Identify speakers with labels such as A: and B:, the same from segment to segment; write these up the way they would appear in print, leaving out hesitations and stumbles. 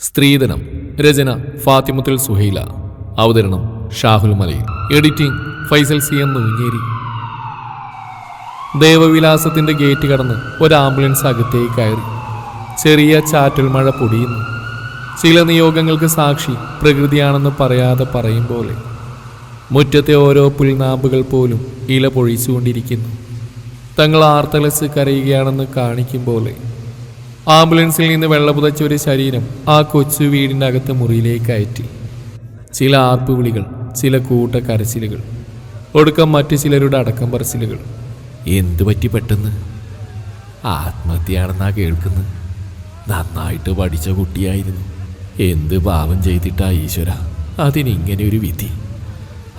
A: സ്ത്രീധനം. രചന ഫാത്തിമത്തുൽ സുഹൈല. അവതരണം Shahul Malayil. Editing Faisal C N Noonjeri. ദേവവിലാസത്തിന്റെ ഗേറ്റ് കടന്ന് ഒരു ആംബുലൻസ് അകത്തേക്ക് കയറി. ചെറിയ ചാറ്റൽ മഴ പൊടിയുന്നു. ചില നിയോഗങ്ങൾക്ക് സാക്ഷി പ്രകൃതിയാണെന്ന് പറയാതെ പറയും പോലെ മുറ്റത്തെ ഓരോ പുൽനാമ്പുകൾ പോലും ഇല പൊഴിച്ചുകൊണ്ടിരിക്കുന്നു. തങ്ങൾ ആർത്തലസ് കരയുകയാണെന്ന് കാണിക്കും പോലെ ആംബുലൻസിൽ നിന്ന് വെള്ളപുതച്ച ഒരു ശരീരം ആ കൊച്ചു വീടിൻ്റെ അകത്ത് മുറിയിലേക്ക് കയറ്റി. ചില ആർപ്പുവിളികൾ, ചില കൂട്ടക്കരച്ചിലുകൾ, ഒടുക്കം മറ്റു ചിലരുടെ അടക്കം പറച്ചിലുകൾ. എന്തു പറ്റി പെട്ടെന്ന്? ആത്മഹത്യയാണെന്നാ കേൾക്കുന്നത്. നന്നായിട്ട് പഠിച്ച കുട്ടിയായിരുന്നു. എന്ത് പാവം ചെയ്തിട്ടാ ഈശ്വര അതിനിങ്ങനെ ഒരു വിധി.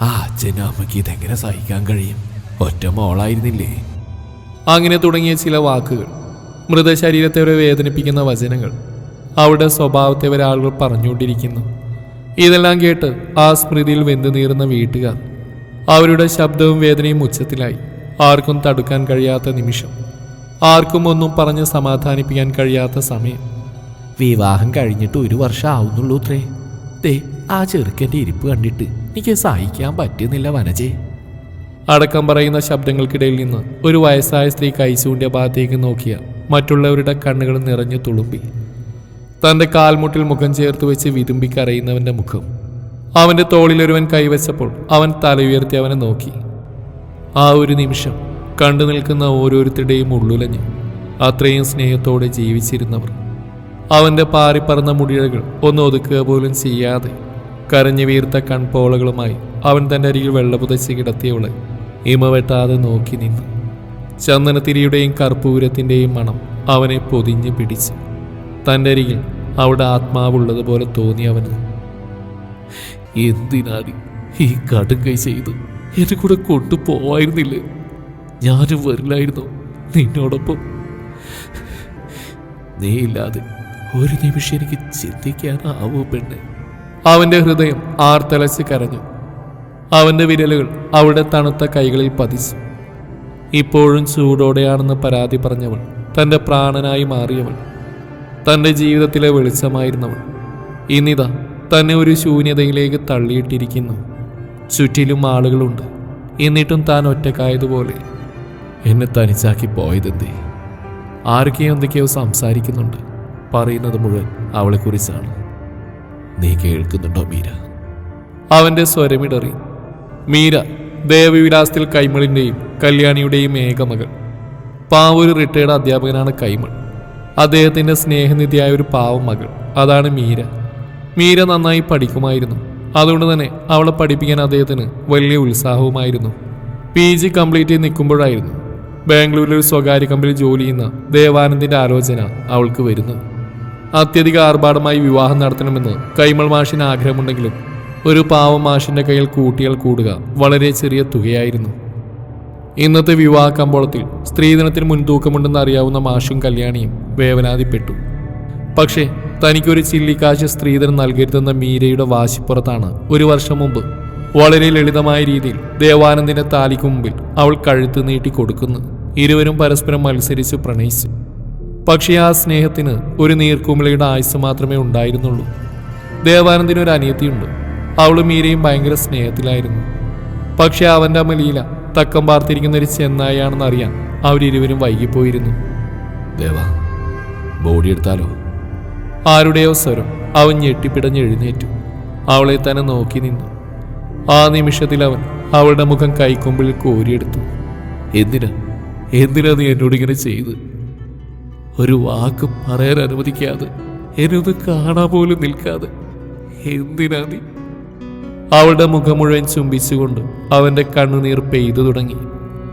A: ആ അച്ഛനും അമ്മയ്ക്ക് ഇതെങ്ങനെ സഹിക്കാൻ കഴിയും? ഒറ്റ മോളായിരുന്നില്ലേ? അങ്ങനെ തുടങ്ങിയ ചില വാക്കുകൾ, മൃതശരീരത്തെ വരെ വേദനിപ്പിക്കുന്ന വചനങ്ങൾ, അവരുടെ സ്വഭാവത്തെ വരെ ആളുകൾ പറഞ്ഞുകൊണ്ടിരിക്കുന്നു. ഇതെല്ലാം കേട്ട് ആ സ്മൃതിയിൽ വെന്തു നീറുന്ന വീട്ടുകാർ. അവരുടെ ശബ്ദവും വേദനയും ഉച്ചത്തിലായി. ആർക്കും തടുക്കാൻ കഴിയാത്ത നിമിഷം, ആർക്കും ഒന്നും പറഞ്ഞ് സമാധാനിപ്പിക്കാൻ കഴിയാത്ത സമയം. വിവാഹം കഴിഞ്ഞിട്ട് 1 വർഷം ആവുന്നുള്ളൂ അത്രേ. ദേ ആ ചെറുക്കൻ്റെ ഇരിപ്പ് കണ്ടിട്ട് എനിക്ക് സഹിക്കാൻ പറ്റുന്നില്ല വനജേ. അടക്കം പറയുന്ന ശബ്ദങ്ങൾക്കിടയിൽ നിന്ന് ഒരു വയസ്സായ സ്ത്രീ കൈ ചൂണ്ടിയ ഭാഗത്തേക്ക് നോക്കിയ മറ്റുള്ളവരുടെ കണ്ണുകൾ നിറഞ്ഞു തുളുമ്പി. തൻ്റെ കാൽമുട്ടിൽ മുഖം ചേർത്ത് വെച്ച് വിതുമ്പി കരയുന്നവൻ്റെ മുഖം. അവൻ്റെ തോളിലൊരുവൻ കൈവച്ചപ്പോൾ അവൻ തല ഉയർത്തി അവനെ നോക്കി. ആ ഒരു നിമിഷം കണ്ടു നിൽക്കുന്ന ഓരോരുത്തരുടെയും ഉള്ളുലഞ്ഞു. അത്രയും സ്നേഹത്തോടെ ജീവിച്ചിരുന്നവർ. അവൻ്റെ പാറിപ്പറന്ന മുടിഴകൾ ഒന്ന് ഒതുക്കുക പോലും ചെയ്യാതെ കരഞ്ഞു വീർത്ത കൺപോളകളുമായി അവൻ തൻ്റെ അരികിൽ വെള്ളപുതച്ച് കിടത്തിയവളെ ഇമവെട്ടാതെ നോക്കി നിന്നു. ചന്ദനത്തിരിയുടെയും കർപ്പൂരത്തിൻ്റെയും മണം അവനെ പൊതിഞ്ഞു പിടിച്ചു. തൻ്റെ അരികിൽ അവിടെ ആത്മാവുള്ളതുപോലെ തോന്നി അവന്. എന്തിനാണ് ഈ കടുങ്കൈ ചെയ്ത്? എന്നെ കൂടെ കൊണ്ടുപോവായിരുന്നില്ലേ? ഞാനും വരില്ലായിരുന്നു നിന്നോടൊപ്പം. നീ ഇല്ലാതെ ഒരു നിമിഷം എനിക്ക് ചിന്തിക്കാനാവോ പെണ്ണെ? അവൻ്റെ ഹൃദയം ആർത്തലച്ച് കരഞ്ഞു. അവൻ്റെ വിരലുകൾ അവളുടെ തണുത്ത കൈകളിൽ പതിച്ചു. ഇപ്പോഴും ചൂടോടെയാണെന്ന് പരാതി പറഞ്ഞവൾ, തൻ്റെ പ്രാണനായി മാറിയവൾ, തൻ്റെ ജീവിതത്തിലെ വെളിച്ചമായിരുന്നവൾ, ഇന്നിതാ തന്നെ ഒരു ശൂന്യതയിലേക്ക് തള്ളിയിട്ടിരിക്കുന്നു. ചുറ്റിലും ആളുകളുണ്ട്, എന്നിട്ടും താൻ ഒറ്റക്കായതുപോലെ. എന്നെ തനിച്ചാക്കി പോയതെന്തേ? ആരൊക്കെയോ എന്തൊക്കെയോ സംസാരിക്കുന്നുണ്ട്. പറയുന്നത് മുഴുവൻ അവളെക്കുറിച്ചാണ്. നീ കേൾക്കുന്നുണ്ടോ മീര? അവൻ്റെ സ്വരമിടറി. മീര ദേവവിലാസത്തിൽ കൈമളിൻ്റെയും കല്യാണിയുടെയും ഏകമകൾ. പാവൊരു റിട്ടയർഡ് അധ്യാപകനാണ് കൈമൾ. അദ്ദേഹത്തിൻ്റെ സ്നേഹനിധിയായ ഒരു പാവം മകൾ. അതാണ് മീര. മീര നന്നായി പഠിക്കുമായിരുന്നു. അതുകൊണ്ട് തന്നെ അവളെ പഠിപ്പിക്കാൻ അദ്ദേഹത്തിന് വലിയ ഉത്സാഹവുമായിരുന്നു. PG കംപ്ലീറ്റ് ചെയ്ത് നിൽക്കുമ്പോഴായിരുന്നു ബാംഗ്ലൂരിൽ ഒരു സ്വകാര്യ കമ്പനിയിൽ ജോലി ചെയ്യുന്ന ദേവാനന്ദിൻ്റെ ആലോചന അവൾക്ക് വരുന്നത്. അത്യധിക ആർഭാടമായി വിവാഹം നടത്തണമെന്ന് കൈമൾ മാഷിന് ആഗ്രഹമുണ്ടെങ്കിലും ഒരു പാവം മാഷിൻ്റെ കയ്യിൽ കൂട്ടിയാൽ കൂടുക വളരെ ചെറിയ തുകയായിരുന്നു. ഇന്നത്തെ വിവാഹ കമ്പോളത്തിൽ സ്ത്രീധനത്തിന് മുൻതൂക്കമുണ്ടെന്ന് അറിയാവുന്ന മാഷും കല്യാണിയും വേവലാതിപ്പെട്ടു. പക്ഷേ തനിക്കൊരു ചില്ലിക്കാശ് സ്ത്രീധനം നൽകരുതെന്ന മീരയുടെ വാശിപ്പുറത്താണ് 1 വർഷം മുമ്പ് വളരെ ലളിതമായ രീതിയിൽ ദേവാനന്ദിന്റെ താലിക്ക് മുമ്പിൽ അവൾ കഴുത്ത് നീട്ടി കൊടുക്കുന്നു. ഇരുവരും പരസ്പരം മത്സരിച്ച് പ്രണയിച്ചു. പക്ഷേ ആ സ്നേഹത്തിന് ഒരു നീർക്കുമിളയുടെ ആയുസ് മാത്രമേ ഉണ്ടായിരുന്നുള്ളൂ. ദേവാനന്ദിന് ഒരു അനിയത്തിയുണ്ട്. അവളും മീരയും ഭയങ്കര സ്നേഹത്തിലായിരുന്നു. പക്ഷെ അവൻ്റെ അമ്മ ലീല തക്കം പാർത്തിരിക്കുന്ന ഒരു ചെന്നായാണെന്ന് അറിയാൻ അവരിരുവരും വൈകിപ്പോയിരുന്നു. ദേവാ, ബോഡി എടുത്താലോ? ആരുടെയോ സ്വരം. അവൻ ഞെട്ടിപ്പിടഞ്ഞ് എഴുന്നേറ്റു. അവളെ തന്നെ നോക്കി നിന്നു. ആ നിമിഷത്തിൽ അവൻ അവളുടെ മുഖം കൈക്കൊമ്പിൽ കോരിയെടുത്തു. എന്തിനാ നീ എന്നോടിങ്ങനെ ചെയ്ത്? ഒരു വാക്ക് പറയാൻ അനുവദിക്കാതെ, എന്നൊന്ന് കാണാൻ പോലും നിൽക്കാതെ എന്തിനാ നീ? അവളുടെ മുഖം മുഴുവൻ ചുംബിച്ചുകൊണ്ട് അവൻ്റെ കണ്ണുനീർ പെയ്തു തുടങ്ങി.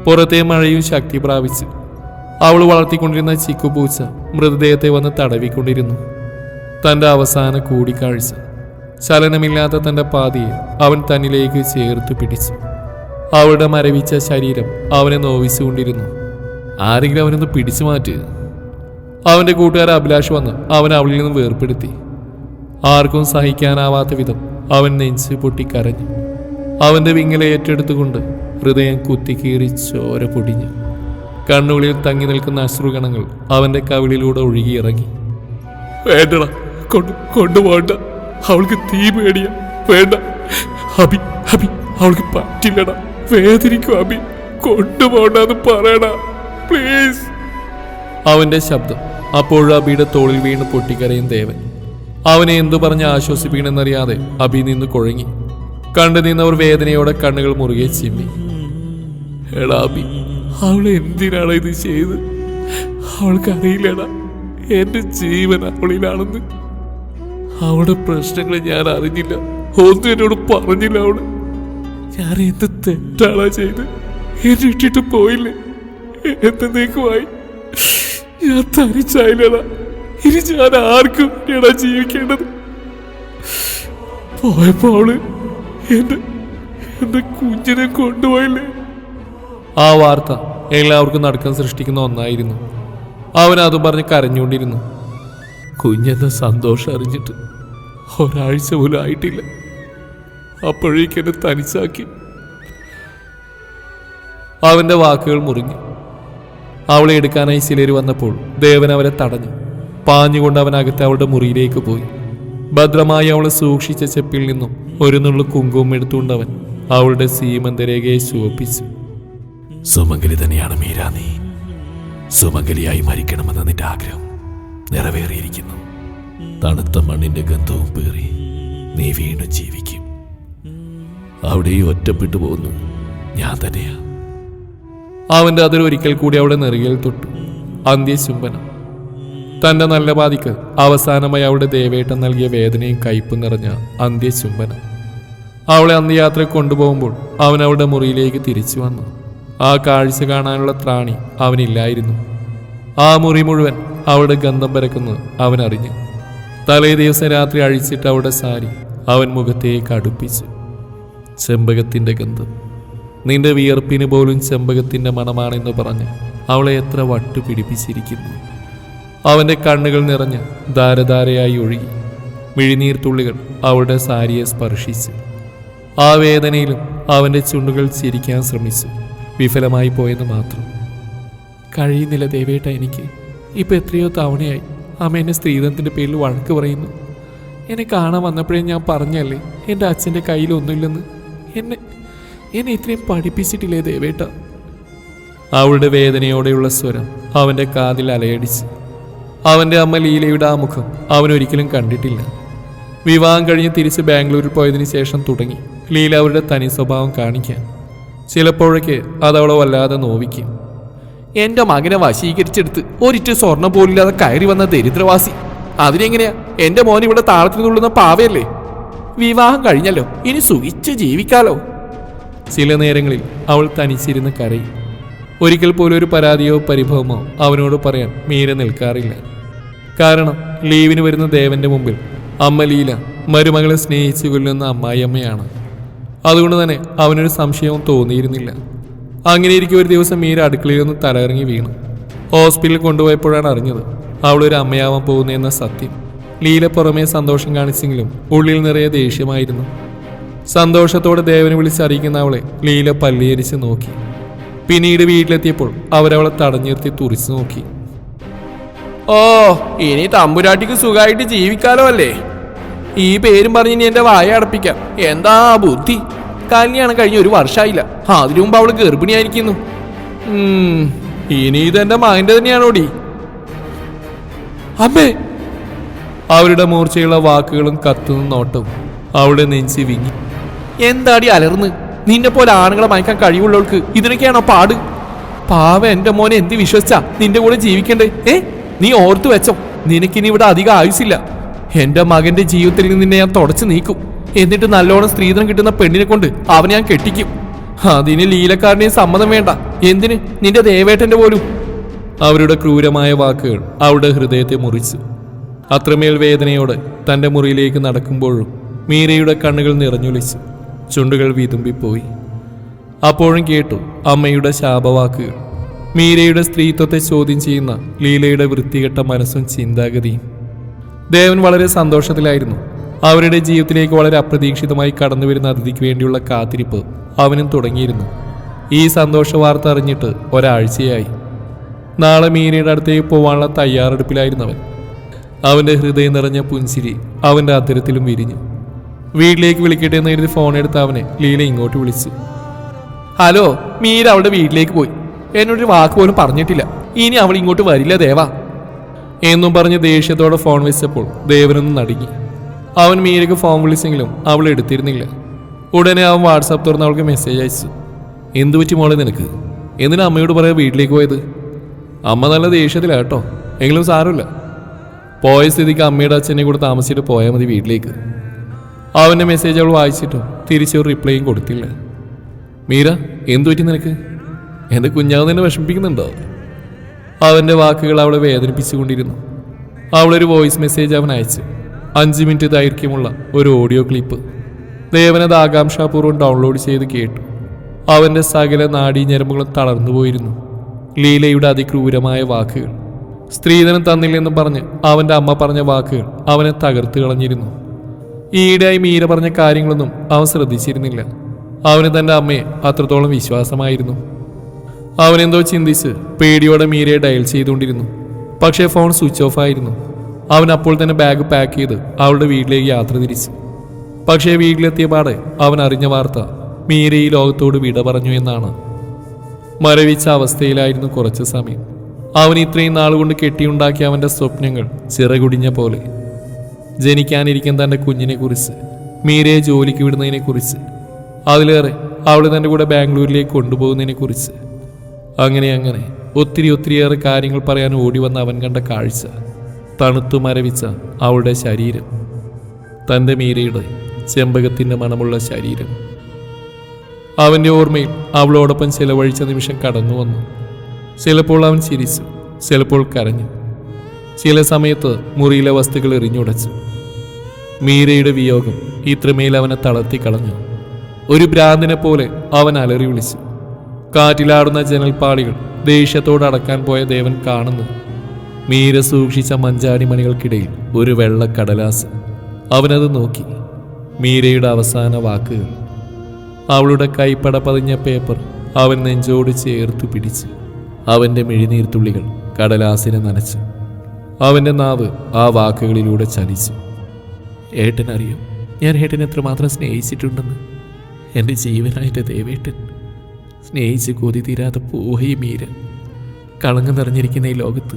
A: പുറത്തെ മഴയും ശക്തി പ്രാപിച്ചു. അവൾ വളർത്തിക്കൊണ്ടിരുന്ന ചിക്കുപൂച്ച മൃതദേഹത്തെ വന്ന് തടവിക്കൊണ്ടിരുന്നു. തൻ്റെ അവസാന കൂടിക്കാഴ്ച. ചലനമില്ലാത്ത തൻ്റെ പാതിയെ അവൻ തന്നിലേക്ക് ചേർത്ത് പിടിച്ചു. അവളുടെ മരവിച്ച ശരീരം അവനെ നോവിച്ചുകൊണ്ടിരുന്നു. ആരെങ്കിലും അവനൊന്ന് പിടിച്ചു മാറ്റ്. അവൻ്റെ കൂട്ടുകാരൻ അഭിലാഷ് വന്ന് അവൻ അവളിൽ നിന്ന് വേർപ്പെടുത്തി. ആർക്കും സഹിക്കാനാവാത്ത വിധം അവൻ നെഞ്ച് പൊട്ടിക്കരഞ്ഞു. അവൻ്റെ വിങ്ങലെ ഏറ്റെടുത്തുകൊണ്ട് ഹൃദയം കുത്തിക്കീറി ചോര പൊടിഞ്ഞു. കണ്ണുകളിൽ തങ്ങി നിൽക്കുന്ന അശ്രുകണങ്ങൾ അവൻ്റെ കവിളിലൂടെ ഒഴുകിയിറങ്ങി. വേണ്ടടാ, കൊണ്ടുപോകണ്ട. അവൾക്ക് തീ പേടിയ. വേണ്ട അബി, അബി അവൾക്ക് പറ്റില്ലടാ, വേദനിക്കും അബി, കൊണ്ടുപോകണ്ടെന്ന് പറയടാ പ്ലീസ്. അവന്റെ ശബ്ദം അപ്പോഴും അബിയുടെ തോളിൽ വീണ് പൊട്ടിക്കരയും ദേവൻ. അവനെ എന്തു പറഞ്ഞ് ആശ്വസിപ്പിക്കണമെന്നറിയാതെ അബി നിന്ന് കുഴങ്ങി. കണ്ടു നിന്നവർ വേദനയോടെ കണ്ണുകൾ മുറുകെ ചിമ്മി. എടാ അബി, അവളെ എന്തിനാണ് ഇത് ചെയ്ത്? അവൾക്കറിയില്ലടാ എന്റെ ജീവൻ അവളിലാണെന്ന്. അവളുടെ പ്രശ്നങ്ങൾ ഞാൻ അറിഞ്ഞില്ല, ഒന്നും എന്നോട് പറഞ്ഞില്ല. അവള് ഞാൻ എന്ത് തെറ്റാണാ ചെയ്ത്? എന്നെ ഇട്ടിട്ട് പോയില്ലേ? എന്നേക്കുമായി ഞാൻ തനിച്ചായില്ലടാ. ഇനി ഞാൻ ആർക്കും എടാ ജീവിക്കേണ്ടത്? പോയപ്പോ അവള് എന്റെ കുഞ്ഞിനെ കൊണ്ടുപോയില്ലേ? ആ വാർത്ത എല്ലാവർക്കും നടുക്കം സൃഷ്ടിക്കുന്ന ഒന്നായിരുന്നു. അവൻ അതും പറഞ്ഞ് കരഞ്ഞുകൊണ്ടിരുന്നു. കുഞ്ഞെന്ന സന്തോഷം അറിഞ്ഞിട്ട് ഒരാഴ്ച പോലും ആയിട്ടില്ല, അപ്പോഴേക്കെന്നെ തനിച്ചാക്കി. അവന്റെ വാക്കുകൾ മുറിഞ്ഞു. അവളെ എടുക്കാനായി ചിലർ വന്നപ്പോൾ ദേവൻ അവരെ തടഞ്ഞു. പാഞ്ഞുകൊണ്ട് അവൻ അകത്ത് അവളുടെ മുറിയിലേക്ക് പോയി. ഭദ്രമായി അവളെ സൂക്ഷിച്ച ചെപ്പിൽ നിന്നും ഒരു നുള്ളു കുങ്കുമം എടുത്തുകൊണ്ടവൻ അവളുടെ സീമന്തരേഖയെ ചുവപ്പിച്ചു. സുമംഗലി തന്നെയാണ് മീര നീ. സുമംഗലിയായി മരിക്കണമെന്ന നിന്റെ ആഗ്രഹം നിറവേറിയിരിക്കുന്നു. തണുത്ത മണ്ണിന്റെ ഗന്ധവും പേറി നീ വീണ്ടും ജീവിക്കും. അവിടെ ഒറ്റപ്പെട്ടു പോകുന്നു ഞാൻ തന്നെയാ. അവന്റെ അതിലൊരിക്കൽ കൂടി അവിടെ നെറുകയിൽ തൊട്ടു. അന്ത്യചുംബനം. തന്റെ നല്ല ബാധിക്ക് അവസാനമായി അവളുടെ ദേവേട്ടൻ നൽകിയ വേദനയും കയ്പും നിറഞ്ഞ അന്ത്യചുംബനം. അവളെ അന്ത്യയാത്ര കൊണ്ടുപോകുമ്പോൾ അവൻ അവളുടെ മുറിയിലേക്ക് തിരിച്ചു വന്നു. ആ കാഴ്ച കാണാനുള്ള ത്രാണി അവനില്ലായിരുന്നു. ആ മുറി മുഴുവൻ അവളുടെ ഗന്ധം പരക്കുന്നത് അവൻ അറിഞ്ഞു. തലേ ദിവസം രാത്രി അഴിച്ചിട്ട് അവളുടെ സാരി അവൻ മുഖത്തേക്ക് അടുപ്പിച്ചു. ചെമ്പകത്തിന്റെ ഗന്ധം, നിന്റെ വിയർപ്പിന് പോലും ചെമ്പകത്തിന്റെ മണമാണെന്ന് പറഞ്ഞ് അവളെ എത്ര വട്ടു പിടിപ്പിച്ചിരിക്കുന്നു. അവന്റെ കണ്ണുകൾ നിറഞ്ഞ് ധാരധാരയായി ഒഴുകി. മിഴിനീർത്തുള്ളികൾ അവളുടെ സാരിയെ സ്പർശിച്ചു. ആ വേദനയിലും അവന്റെ ചുണ്ടുകൾ ചിരിക്കാൻ ശ്രമിച്ചു. വിഫലമായി പോയെന്ന് മാത്രം. കഴിയുന്നില്ല ദേവേട്ട, എനിക്ക് ഇപ്പം എത്രയോ തവണയായി അമ്മ എന്നെ സ്ത്രീധനത്തിൻ്റെ പേരിൽ വഴക്ക് പറയുന്നു. എന്നെ കാണാൻ വന്നപ്പോഴേ ഞാൻ പറഞ്ഞല്ലേ എൻ്റെ അച്ഛൻ്റെ കയ്യിലൊന്നുമില്ലെന്ന്. എന്നെ ഇത്രയും പഠിപ്പിച്ചിട്ടില്ലേ ദേവേട്ട? അവളുടെ വേദനയോടെയുള്ള സ്വരം അവൻ്റെ കാതിൽ അലയടിച്ച്. അവൻ്റെ അമ്മ ലീലയുടെ ആ മുഖം അവനൊരിക്കലും കണ്ടിട്ടില്ല. വിവാഹം കഴിഞ്ഞ് തിരിച്ച് ബാംഗ്ലൂരിൽ പോയതിനു ശേഷം തുടങ്ങി ലീല അവരുടെ തനി സ്വഭാവം കാണിക്കാൻ. ചിലപ്പോഴൊക്കെ അതവളെ വല്ലാതെ നോവിക്കും. എൻ്റെ മകനെ വശീകരിച്ചെടുത്ത് ഒരിറ്റ് സ്വർണ്ണം പോലില്ലാതെ കയറി വന്ന ദരിദ്രവാസി. അതിനെങ്ങനെയാ? എൻ്റെ മോൻ ഇവിടെ താളത്തിൽ തുള്ളുന്ന പാവയല്ലേ? വിവാഹം കഴിഞ്ഞല്ലോ, ഇനി സുഖിച്ച് ജീവിക്കാലോ. ചില നേരങ്ങളിൽ അവൾ തനിച്ചിരുന്ന് കരയും. ഒരിക്കൽ പോലും ഒരു പരാതിയോ പരിഭവമോ അവനോട് പറയാൻ മീര നിൽക്കാറില്ല. കാരണം ലീവിന് വരുന്ന ദേവന്റെ മുമ്പിൽ അമ്മ ലീല മരുമകളെ സ്നേഹിച്ചു കൊല്ലുന്ന അമ്മായിയമ്മയാണ്. അതുകൊണ്ട് തന്നെ അവനൊരു സംശയവും തോന്നിയിരുന്നില്ല. അങ്ങനെ ഇരിക്കും ഒരു ദിവസം മീര അടുക്കളയിൽ നിന്ന് തലയിറങ്ങി വീണു. ഹോസ്പിറ്റലിൽ കൊണ്ടുപോയപ്പോഴാണ് അറിഞ്ഞത് അവളൊരു അമ്മയാവാൻ പോകുന്നതെന്ന സത്യം. ലീല പുറമേ സന്തോഷം കാണിച്ചെങ്കിലും ഉള്ളിൽ നിറയെ ദേഷ്യമായിരുന്നു. സന്തോഷത്തോടെ ദേവനെ വിളിച്ചറിയിക്കുന്ന അവളെ ലീല പല്ലിയരിച്ച് നോക്കി. പിന്നീട് വീട്ടിലെത്തിയപ്പോൾ അവരവളെ തടഞ്ഞു നിർത്തി തുറിച്ചു നോക്കി. ഓ, ഇനി തമ്പുരാട്ടിക്ക് സുഖമായിട്ട് ജീവിക്കാലോ അല്ലേ? ഈ പേരും പറഞ്ഞ് ഇനി എന്റെ വായ അടപ്പിക്കാം. എന്താ ബുദ്ധി? കല്യാണം കഴിഞ്ഞ ഒരു വർഷമായില്ല, അതിനു മുമ്പ് അവള് ഗർഭിണിയായിരിക്കുന്നു. ഇനി ഇതെന്റെ മകന്റെ തന്നെയാണോടി? അമ്മേ! അവരുടെ മൂർച്ചയുള്ള വാക്കുകളും കത്തുന്ന നോട്ടവും അവളുടെ നെഞ്ചി വിങ്ങി. എന്താടി അലർന്ന്? നിന്നെ പോലെ ആണുങ്ങളെ മയക്കാൻ കഴിവുള്ളവൾക്ക് ഇതിനൊക്കെയാണോ പാട്? പാവ എന്റെ മോനെ എന്ത് വിശ്വസിച്ചാ നിന്റെ കൂടെ ജീവിക്കണ്ടേ? നീ ഓർത്തു വെച്ചോ, നിനക്കിനി ഇവിടെ അധികം ആയുസില്ല. എന്റെ മകന്റെ ജീവിതത്തിൽ നിന്ന് നിന്നെ ഞാൻ തുടച്ചു നീക്കും. എന്നിട്ട് നല്ലോണം സ്ത്രീധനം കിട്ടുന്ന പെണ്ണിനെ കൊണ്ട് അവനെ ഞാൻ കെട്ടിക്കും. അതിന് ലീലക്കാരനെയും സമ്മതം വേണ്ട. എന്തിന്? നിന്റെ ദേവേട്ടന്റെ പോലും. അവരുടെ ക്രൂരമായ വാക്കുകൾ അവളുടെ ഹൃദയത്തെ മുറിച്ചു. അത്രമേൽ വേദനയോടെ തന്റെ മുറിയിലേക്ക് നടക്കുമ്പോഴും മീരയുടെ കണ്ണുകൾ നിറഞ്ഞൊലിച്ചു. ചുണ്ടുകൾ വീതുമ്പിപ്പോയി. അപ്പോഴും കേട്ടു അമ്മയുടെ ശാപവാക്കുകൾ. മീരയുടെ സ്ത്രീത്വത്തെ ചോദ്യം ചെയ്യുന്ന ലീലയുടെ വൃത്തികെട്ട മനസ്സും ചിന്താഗതിയും. ദേവൻ വളരെ സന്തോഷത്തിലായിരുന്നു. അവരുടെ ജീവിതത്തിലേക്ക് വളരെ അപ്രതീക്ഷിതമായി കടന്നുവരുന്ന അതിഥിക്ക് വേണ്ടിയുള്ള കാത്തിരിപ്പ് അവനും തുടങ്ങിയിരുന്നു. ഈ സന്തോഷ വാർത്ത അറിഞ്ഞിട്ട് ഒരാഴ്ചയായി. നാളെ മീരയുടെ അടുത്തേക്ക് പോകാനുള്ള തയ്യാറെടുപ്പിലായിരുന്നു അവൻ. അവൻ്റെ ഹൃദയം നിറഞ്ഞ പുൻസിരി അവൻ്റെ അത്തരത്തിലും വിരിഞ്ഞു. വീട്ടിലേക്ക് വിളിക്കട്ടെ എന്ന് കരുതി ഫോൺ എടുത്ത് അവനെ ലീല ഇങ്ങോട്ട് വിളിച്ചു. ഹലോ, മീര അവളുടെ വീട്ടിലേക്ക് പോയി. എന്നോടൊരു വാക്ക് പോലും പറഞ്ഞിട്ടില്ല. ഇനി അവൾ ഇങ്ങോട്ട് വരില്ല ദേവാ എന്നും പറഞ്ഞ് ദേഷ്യത്തോടെ ഫോൺ വെച്ചപ്പോൾ ദേവനൊന്നും നടുങ്ങി. അവൻ മീരയ്ക്ക് ഫോൺ വിളിച്ചെങ്കിലും അവൾ എടുത്തിരുന്നില്ല. ഉടനെ അവൻ വാട്സാപ്പ് തുറന്ന് അവൾക്ക് മെസ്സേജ് അയച്ചു. എന്തു പറ്റി മോളെ നിനക്ക്? എന്തിനാ അമ്മയോട് പറയാ വീട്ടിലേക്ക് പോയത്? അമ്മ നല്ല ദേഷ്യത്തിലാട്ടോ. എങ്കിലും സാരമില്ല. പോയ സ്ഥിതിക്ക് അമ്മയുടെ അച്ഛനെ കൂടെ താമസിച്ചിട്ട് പോയാൽ മതി വീട്ടിലേക്ക്. അവൻ്റെ മെസ്സേജ് അവൾ വായിച്ചിട്ടും തിരിച്ചൊരു റിപ്ലൈയും കൊടുത്തില്ല. മീര, എന്തു പറ്റി നിനക്ക്? എൻ്റെ കുഞ്ഞാവ് നിന്നെ വിഷമിപ്പിക്കുന്നുണ്ടോ? അവൻ്റെ വാക്കുകൾ അവളെ വേദനിപ്പിച്ചുകൊണ്ടിരുന്നു. അവളൊരു വോയിസ് മെസ്സേജ് അവൻ അയച്ചു. 5 മിനിറ്റ് ദൈർഘ്യമുള്ള ഒരു ഓഡിയോ ക്ലിപ്പ്. ദേവനത് ആകാംക്ഷാപൂർവ്വം ഡൗൺലോഡ് ചെയ്ത് കേട്ടു. അവൻ്റെ സകല നാഡീഞരമ്പുകളും തളർന്നു പോയിരുന്നു. ലീലയുടെ അതിക്രൂരമായ വാക്കുകൾ, സ്ത്രീധനം തന്നില്ലെന്നും പറഞ്ഞ് അവൻ്റെ അമ്മ പറഞ്ഞ വാക്കുകൾ അവനെ തകർത്ത് കളഞ്ഞിരുന്നു. ഈയിടെയായി മീര പറഞ്ഞ കാര്യങ്ങളൊന്നും അവൻ ശ്രദ്ധിച്ചിരുന്നില്ല. അവന് തൻ്റെ അമ്മയെ അത്രത്തോളം വിശ്വാസമായിരുന്നു. അവനെന്തോ ചിന്തിച്ച് പേടിയോടെ മീരയെ ഡയൽ ചെയ്തുകൊണ്ടിരുന്നു. പക്ഷേ ഫോൺ സ്വിച്ച് ഓഫ് ആയിരുന്നു. അവൻ അപ്പോൾ തന്നെ ബാഗ് പാക്ക് ചെയ്ത് അവളുടെ വീട്ടിലേക്ക് യാത്ര തിരിച്ചു. പക്ഷേ വീട്ടിലെത്തിയ പാടെ അവൻ അറിഞ്ഞ വാർത്ത മീര ഈ ലോകത്തോട് വിട പറഞ്ഞു എന്നാണ്. മരവിച്ച അവസ്ഥയിലായിരുന്നു കുറച്ച് സമയം. അവൻ ഇത്രയും നാളുകൊണ്ട് കെട്ടിയുണ്ടാക്കിയ അവൻ്റെ സ്വപ്നങ്ങൾ ചിറകുടിഞ്ഞ പോലെ. ജനിക്കാനിരിക്കുന്ന തൻ്റെ കുഞ്ഞിനെക്കുറിച്ച്, മീരയെ ജോലിക്ക് വിടുന്നതിനെക്കുറിച്ച്, അതിലേറെ അവളെ തൻ്റെ കൂടെ ബാംഗ്ലൂരിലേക്ക് കൊണ്ടുപോകുന്നതിനെക്കുറിച്ച്, അങ്ങനെ ഒത്തിരിയേറെ കാര്യങ്ങൾ പറയാൻ ഓടി വന്ന അവൻ കണ്ട കാഴ്ച, തണുത്തു മരവിച്ച അവളുടെ ശരീരം, തൻ്റെ മീരയുടെ ചെമ്പകത്തിൻ്റെ മണമുള്ള ശരീരം. അവൻ്റെ ഓർമ്മയിൽ അവളോടൊപ്പം ചിലവഴിച്ച നിമിഷം കടന്നു വന്നു. ചിലപ്പോൾ അവൻ ചിരിച്ചു, ചിലപ്പോൾ കരഞ്ഞു. ചില സമയത്ത് മുറിയിലെ വസ്തുക്കൾ എറിഞ്ഞുടച്ചു. മീരയുടെ വിയോഗം ഇത്രമേൽ അവനെ തളർത്തിക്കളഞ്ഞു. ഒരു ഭ്രാന്തിനെ പോലെ അവൻ അലറി വിളിച്ചു. കാറ്റിലാടുന്ന ജനൽപ്പാളികൾ ദേഷ്യത്തോട് അടക്കാൻ പോയ ദേവൻ കാണുന്നു. മീര സൂക്ഷിച്ച മഞ്ചാടിമണികൾക്കിടയിൽ ഒരു വെള്ളക്കടലാസ്. അവനത് നോക്കി. മീരയുടെ അവസാന വാക്കുകൾ. അവളുടെ കൈപ്പട പതിഞ്ഞ പേപ്പർ അവൻ നെഞ്ചോട് ചേർത്തു പിടിച്ചു. അവൻ്റെ മിഴിനീർത്തുള്ളികൾ കടലാസിനെ നനച്ചു. അവൻ്റെ നാവ് ആ വാക്കുകളിലൂടെ ചലിച്ചു. ഏട്ടനറിയും ഞാൻ ഏട്ടൻ എത്രമാത്രം സ്നേഹിച്ചിട്ടുണ്ടെന്ന്. എൻ്റെ ജീവനായിട്ട് ദേവേട്ടൻ. സ്നേഹിച്ച് കൊതി തീരാതെ പോയി മീര. കളങ്കം നിറഞ്ഞിരിക്കുന്ന ഈ ലോകത്ത്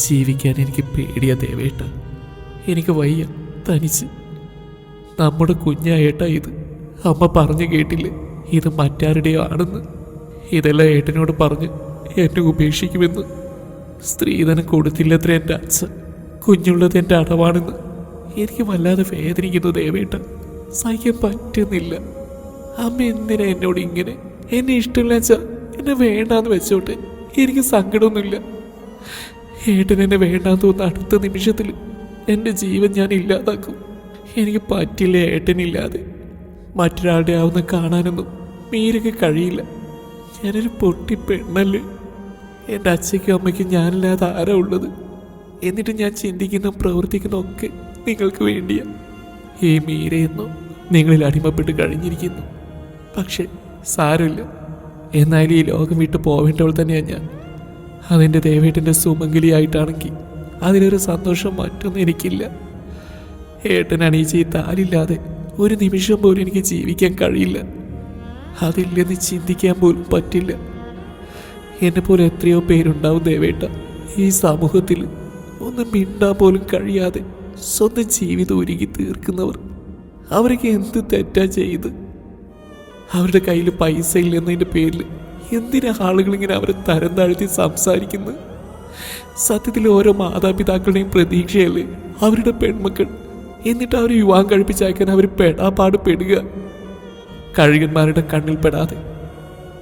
A: ജീവിക്കാൻ എനിക്ക് പേടിയാ ദേവേട്ട. എനിക്ക് വയ്യ തനിച്ച്. നമ്മുടെ കുഞ്ഞായേട്ട ഇത്. അമ്മ പറഞ്ഞു കേട്ടില്ലേ ഇത് മറ്റാരുടെയോ ആണെന്ന്. ഇതെല്ലാം ഏട്ടനോട് പറഞ്ഞ് എന്നെ ഉപേക്ഷിക്കുമെന്ന്. സ്ത്രീധനം കൊടുത്തില്ലത്ര എൻ്റെ അച്ഛൻ. കുഞ്ഞുള്ളത് എൻ്റെ അടവാണെന്ന്. എനിക്ക് വല്ലാതെ വേദനിക്കുന്നു ദേവേട്ട. സഹിക്കാൻ പറ്റുന്നില്ല. അമ്മ എന്തിനാ എന്നോട് ഇങ്ങനെ? എന്നെ ഇഷ്ടമില്ല വെച്ചാൽ എന്നെ വേണ്ടാന്ന് വെച്ചോട്ടെ. എനിക്ക് സങ്കടമൊന്നുമില്ല. ഏട്ടൻ എന്നെ വേണ്ടാന്ന് തോന്നുന്ന അടുത്ത നിമിഷത്തിൽ എൻ്റെ ജീവൻ ഞാൻ ഇല്ലാതാക്കും. എനിക്ക് പറ്റില്ല ഏട്ടനില്ലാതെ. മറ്റൊരാളുടെ ആവുന്ന കാണാനൊന്നും മീരയ്ക്ക് കഴിയില്ല. ഞാനൊരു പൊട്ടി പെണ്ണല്ലേ. എൻ്റെ അച്ഛയ്ക്കും അമ്മയ്ക്കും ഞാനില്ലാതെ ആരാ ഉള്ളത്? എന്നിട്ട് ഞാൻ ചിന്തിക്കുന്ന പ്രവർത്തിക്കുന്ന ഒക്കെ നിങ്ങൾക്ക് വേണ്ടിയാ. ഈ മീരയെന്നോ നിങ്ങളിൽ അടിമപ്പെട്ട് കഴിഞ്ഞിരിക്കുന്നു. പക്ഷെ സാരമില്ല. എന്നാലും ഈ ലോകം വിട്ട് പോവേണ്ടവൾ തന്നെയാണ് ഞാൻ. അതെൻ്റെ ദേവേട്ടൻ്റെ സുമംഗലിയായിട്ടാണെങ്കിൽ അതിലൊരു സന്തോഷം മറ്റൊന്നും എനിക്കില്ല. ഏട്ടൻ അണിയിച്ച ഈ താലില്ലാതെ ഒരു നിമിഷം പോലും എനിക്ക് ജീവിക്കാൻ കഴിയില്ല. അതില്ലെന്ന് ചിന്തിക്കാൻ പോലും പറ്റില്ല. എന്നെപ്പോലെ എത്രയോ പേരുണ്ടാവും ദേവേട്ട ഈ സമൂഹത്തിൽ. ഒന്നും മിണ്ടാൻ പോലും കഴിയാതെ സ്വന്തം ജീവിതം ഒരുക്കി തീർക്കുന്നവർ. അവർക്ക് എന്ത് തെറ്റാ ചെയ്ത്? അവരുടെ കയ്യിൽ പൈസ ഇല്ലെന്നതിൻ്റെ പേരിൽ എന്തിനാ ആളുകളിങ്ങനെ അവരെ തരം താഴ്ത്തി സംസാരിക്കുന്നത്? സത്യത്തിൽ ഓരോ മാതാപിതാക്കളുടെയും പ്രതീക്ഷയല്ലേ അവരുടെ പെൺമക്കൾ. എന്നിട്ട് അവർ വിവാഹം കഴിപ്പിച്ചയക്കാൻ അവർ പെടാപ്പാട് പെടുക. കഴുകന്മാരുടെ കണ്ണിൽ പെടാതെ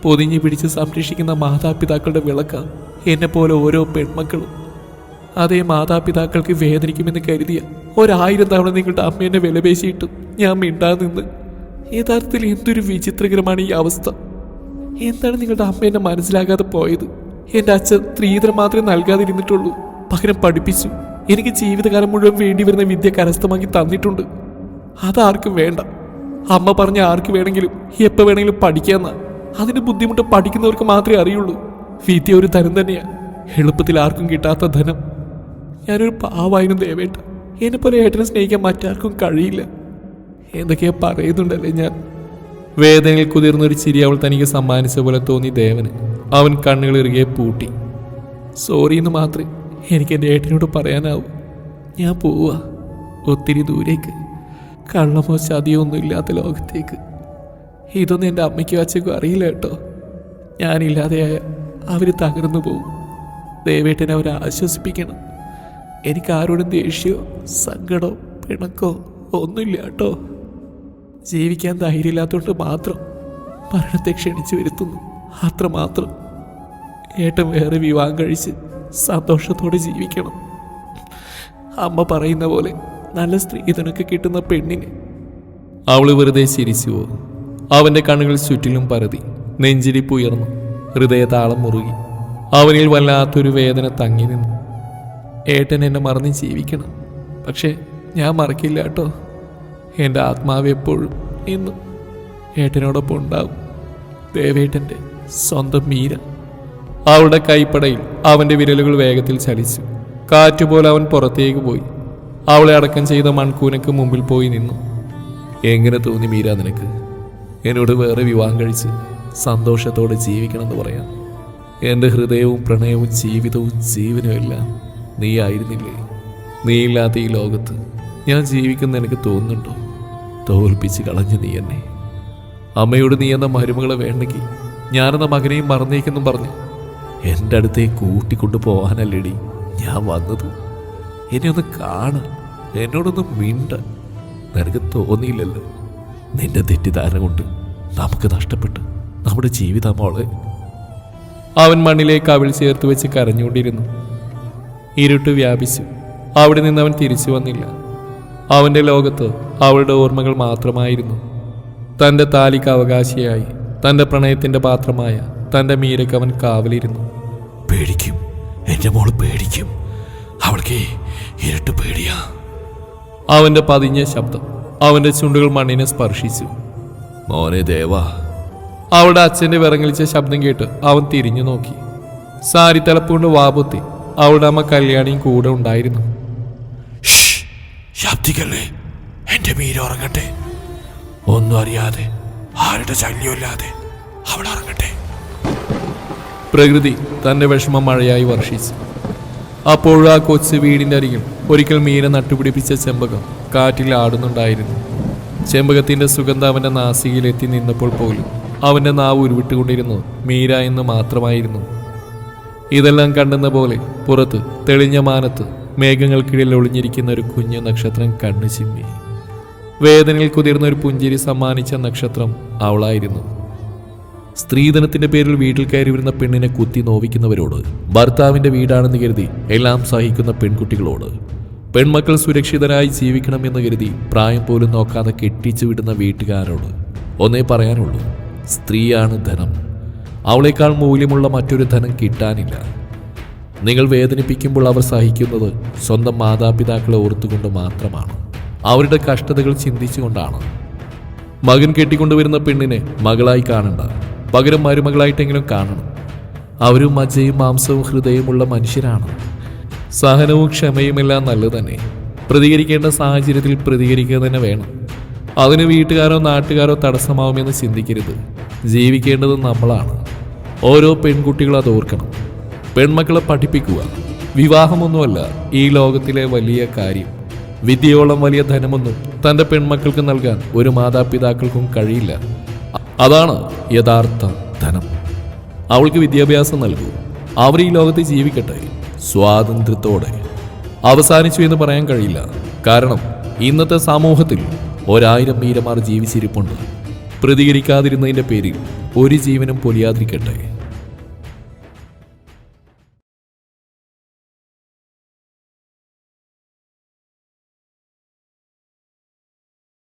A: പൊതിഞ്ഞു പിടിച്ച് സംരക്ഷിക്കുന്ന മാതാപിതാക്കളുടെ വിളക്ക എന്നെപ്പോലെ ഓരോ പെൺമക്കളും. അതേ മാതാപിതാക്കൾക്ക് വേദനിക്കുമെന്ന് കരുതിയ 1000 തവണ നിങ്ങളുടെ അമ്മേനെ വിലപേശിയിട്ടും ഞാൻ മിണ്ടാതെ നിന്ന്. യഥാർത്ഥത്തിൽ എന്തൊരു വിചിത്രകരമാണ് ഈ അവസ്ഥ. എന്താണ് നിങ്ങളുടെ അമ്മേനെ മനസ്സിലാകാതെ പോയത്? എൻ്റെ അച്ഛൻ സ്ത്രീധനം മാത്രമേ നൽകാതിരുന്നിട്ടുള്ളൂ. പകരം പഠിപ്പിച്ചു. എനിക്ക് ജീവിതകാലം മുഴുവൻ വേണ്ടി വരുന്ന വിദ്യ കരസ്ഥമാക്കി തന്നിട്ടുണ്ട്. അതാർക്കും വേണ്ട. അമ്മ പറഞ്ഞ ആർക്ക് വേണമെങ്കിലും എപ്പോൾ വേണമെങ്കിലും പഠിക്കാന്ന. അതിൻ്റെ ബുദ്ധിമുട്ട് പഠിക്കുന്നവർക്ക് മാത്രമേ അറിയുള്ളൂ. വിദ്യ ഒരു ധനം തന്നെയാണ്. എളുപ്പത്തിൽ ആർക്കും കിട്ടാത്ത ധനം. ഞാനൊരു പാവായിരുന്നു ദേവേട്ട. എന്നെപ്പോലെ ഏട്ടനെ സ്നേഹിക്കാൻ മറ്റാർക്കും കഴിയില്ല. എന്തൊക്കെയാ പറയുന്നുണ്ടല്ലേ ഞാൻ. വേദനയിൽ കുതിർന്നൊരു ചിരി അവൾ തനിക്ക് സമ്മാനിച്ച പോലെ തോന്നി ദേവന്. അവൻ കണ്ണുകൾ ഇറുകെ പൂട്ടി. സോറി എന്ന് മാത്രമേ എനിക്ക് എൻ്റെ ഏട്ടനോട് പറയാനാവൂ. ഞാൻ പോവുക ഒത്തിരി ദൂരേക്ക്, കള്ളമോ ചതിയോ ഒന്നും ഇല്ലാത്ത ലോകത്തേക്ക്. ഇതൊന്നും എൻ്റെ അമ്മയ്ക്കും അച്ഛനും അറിയില്ല കേട്ടോ. ഞാനില്ലാതെയായ അവർ തകർന്നു പോകും. ദേവേട്ടനെ അവരെ ആശ്വസിപ്പിക്കണം. എനിക്ക് ആരോടും ദേഷ്യമോ സങ്കടമോ പിണക്കോ ഒന്നുമില്ല കേട്ടോ. ജീവിക്കാൻ ധൈര്യമില്ലാത്തതുകൊണ്ട് മാത്രം മരണത്തെ ക്ഷണിച്ചു വരുത്തുന്നു, അത്രമാത്രം. ഏട്ടൻ വേറെ വിവാഹം കഴിച്ച് സന്തോഷത്തോടെ ജീവിക്കണം. അമ്മ പറയുന്ന പോലെ നല്ല സ്ത്രീധനൊക്കെ കിട്ടുന്ന പെണ്ണിന്. അവള് വെറുതെ ചിരിച്ചുവോ. അവന്റെ കണ്ണുകൾ ചുറ്റിലും പരതി. നെഞ്ചിരിപ്പ് ഉയർന്നു, ഹൃദയതാളം മുറുകി. അവനിൽ വല്ലാത്തൊരു വേദന തങ്ങി നിന്നു. ഏട്ടൻ എന്നെ മറന്ന് ജീവിക്കണം, പക്ഷെ ഞാൻ മറക്കില്ല കേട്ടോ. എൻ്റെ ആത്മാവ് എപ്പോഴും ഇന്നും ഏട്ടനോടൊപ്പം ഉണ്ടാവും. ദേവേട്ടൻ്റെ സ്വന്തം മീര. അവളുടെ കൈപ്പടയിൽ അവൻ്റെ വിരലുകൾ വേഗത്തിൽ ചലിച്ചു. കാറ്റുപോലെ അവൻ പുറത്തേക്ക് പോയി. അവളെ അടക്കം ചെയ്ത മൺകൂനക്ക് മുമ്പിൽ പോയി നിന്നു. എങ്ങനെ തോന്നി മീര നിനക്ക് എന്നോട് വേറെ വിവാഹം കഴിച്ച് സന്തോഷത്തോടെ ജീവിക്കണമെന്ന് പറയാം? എൻ്റെ ഹൃദയവും പ്രണയവും ജീവിതവും ജീവനും എല്ലാം നീ ആയിരുന്നില്ലേ? നീ ഇല്ലാത്ത ഈ ലോകത്ത് ഞാൻ ജീവിക്കുന്ന എനിക്ക് തോന്നുന്നുണ്ടോ? തോൽപ്പിച്ച് കളഞ്ഞു നീ എന്നെ. അമ്മയോട് നീ എന്ന മരുമകളെ വേണ്ടെങ്കിൽ ഞാനെന്ന മകനെയും മറന്നേക്കെന്നും പറഞ്ഞ് എൻ്റെ അടുത്തേക്ക് കൂട്ടിക്കൊണ്ടു പോകാനല്ലേടി ഞാൻ വന്നത്. എന്നെ ഒന്ന് കാണാൻ, എന്നോടൊന്ന് മിണ്ട. നിനക്ക് തോന്നിയില്ലല്ലോ നിന്റെ തെറ്റിദ്ധാരണ കൊണ്ട് നമുക്ക് നഷ്ടപ്പെട്ട് നമ്മുടെ ജീവിതം മോളെ. അവൻ മണ്ണിലേക്ക് അവൾ ചേർത്ത് വെച്ച് കരഞ്ഞുകൊണ്ടിരുന്നു. ഇരുട്ട് വ്യാപിച്ചു. അവിടെ നിന്ന് അവൻ തിരിച്ചു വന്നില്ല. അവൻ്റെ ലോകത്ത് അവളുടെ ഓർമ്മകൾ മാത്രമായിരുന്നു. തൻ്റെ താലിക്ക് അവകാശിയായി, തൻ്റെ പ്രണയത്തിൻ്റെ പാത്രമായ തൻ്റെ മീരയ്ക്ക് അവൻ കാവലിരുന്നു. പേടിക്കും, എൻ്റെ മോള് പേടിക്കും. അവൾക്ക് ഇരുട്ട് പേടിയാ. അവൻ്റെ പതിഞ്ഞ ശബ്ദം അവൻ്റെ ചുണ്ടുകൾ മണ്ണിനെ സ്പർശിച്ചു. മോനെ ദേവാ. അവളുടെ അച്ഛൻ്റെ വിറങ്ങലിച്ച ശബ്ദം കേട്ട് അവൻ തിരിഞ്ഞു നോക്കി. സാരി തലപ്പുകൊണ്ട് വാപൊത്തി. അവളുടെ അമ്മ കല്യാണിയും കൂടെ ഉണ്ടായിരുന്നു. ശബ്ദിക്കല്ലേ, എന്റെ മീര ഉറങ്ങട്ടെ. ഒന്നും അറിയാതെ, ആരുടെ ശല്യമില്ലാതെ അവൾ ഉറങ്ങട്ടെ. പ്രകൃതി തന്റെ വിഷമം മഴയായി വർഷിച്ചു. അപ്പോഴും ആ കൊച്ചു വീടിന്റെ അരികിൽ ഒരിക്കൽ മീര നട്ടുപിടിപ്പിച്ച ചെമ്പകം കാറ്റിൽ ആടുന്നുണ്ടായിരുന്നു. ചെമ്പകത്തിന്റെ സുഗന്ധം അവന്റെ നാസികയിൽ എത്തി നിന്നപ്പോൾ പോലും അവന്റെ നാവ് ഉരുവിട്ടുകൊണ്ടിരുന്നു മീര എന്ന് മാത്രമായിരുന്നു. ഇതെല്ലാം കണ്ടെന്ന പോലെ പുറത്ത് തെളിഞ്ഞ മാനത്ത് മേഘങ്ങൾക്കിടയിൽ ഒളിഞ്ഞിരിക്കുന്ന ഒരു കുഞ്ഞു നക്ഷത്രം കണ്ണു ചിമ്മി. വേദനയിൽ കുതിർന്ന ഒരു പുഞ്ചിരി സമ്മാനിച്ച നക്ഷത്രം അവളായിരുന്നു. സ്ത്രീധനത്തിന്റെ പേരിൽ വീട്ടിൽ കയറി വരുന്ന പെണ്ണിനെ കുത്തി നോവിക്കുന്നവരോട്, ഭർത്താവിന്റെ വീടാണെന്ന് കരുതി എല്ലാം സഹിക്കുന്ന പെൺകുട്ടികളോട്, പെൺമക്കൾ സുരക്ഷിതരായി ജീവിക്കണമെന്ന് കരുതി പ്രായം പോലും നോക്കാതെ കെട്ടിച്ചു വിടുന്ന വീട്ടുകാരോട് ഒന്നേ പറയാനുള്ളൂ: സ്ത്രീയാണ് ധനം. അവളേക്കാൾ മൂല്യമുള്ള മറ്റൊരു ധനം കിട്ടാനില്ല. നിങ്ങൾ വേദനിപ്പിക്കുമ്പോൾ അവർ സഹിക്കുന്നത് സ്വന്തം മാതാപിതാക്കളെ ഓർത്തുകൊണ്ട് മാത്രമാണ്, അവരുടെ കഷ്ടതകൾ ചിന്തിച്ചുകൊണ്ടാണ്. മകൻ കെട്ടിക്കൊണ്ടുവരുന്ന പെണ്ണിനെ മകളായി കാണണ്ട, പകരം മരുമകളായിട്ടെങ്കിലും കാണണം. അവരും മജ്ജയും മാംസവും ഹൃദയമുള്ള മനുഷ്യരാണ്. സഹനവും ക്ഷമയുമെല്ലാം നല്ലത് തന്നെ. പ്രതികരിക്കേണ്ട സാഹചര്യത്തിൽ പ്രതികരിക്കുക തന്നെ വേണം. അതിന് വീട്ടുകാരോ നാട്ടുകാരോ തടസ്സമാവുമെന്ന് ചിന്തിക്കരുത്. ജീവിക്കേണ്ടത് നമ്മളാണ്. ഓരോ പെൺകുട്ടികളും അത് ഓർക്കണം. പെൺമക്കളെ പഠിപ്പിക്കുക. വിവാഹമൊന്നുമല്ല ഈ ലോകത്തിലെ വലിയ കാര്യം. വിദ്യയോളം വലിയ ധനമൊന്നും തൻ്റെ പെൺമക്കൾക്ക് നൽകാൻ ഒരു മാതാപിതാക്കൾക്കും കഴിയില്ല. അതാണ് യഥാർത്ഥ ധനം. അവൾക്ക് വിദ്യാഭ്യാസം നൽകൂ. അവർ ഈ ലോകത്ത് ജീവിക്കട്ടെ സ്വാതന്ത്ര്യത്തോടെ. അവസാനിച്ചു എന്ന് പറയാൻ കഴിയില്ല. കാരണം ഇന്നത്തെ സമൂഹത്തിൽ 1000 മീരമാർ ജീവിച്ചിരിപ്പുണ്ട്. പ്രതികരിക്കാതിരുന്നതിൻ്റെ പേരിൽ ഒരു ജീവനും പൊലിയാതിരിക്കട്ടെ.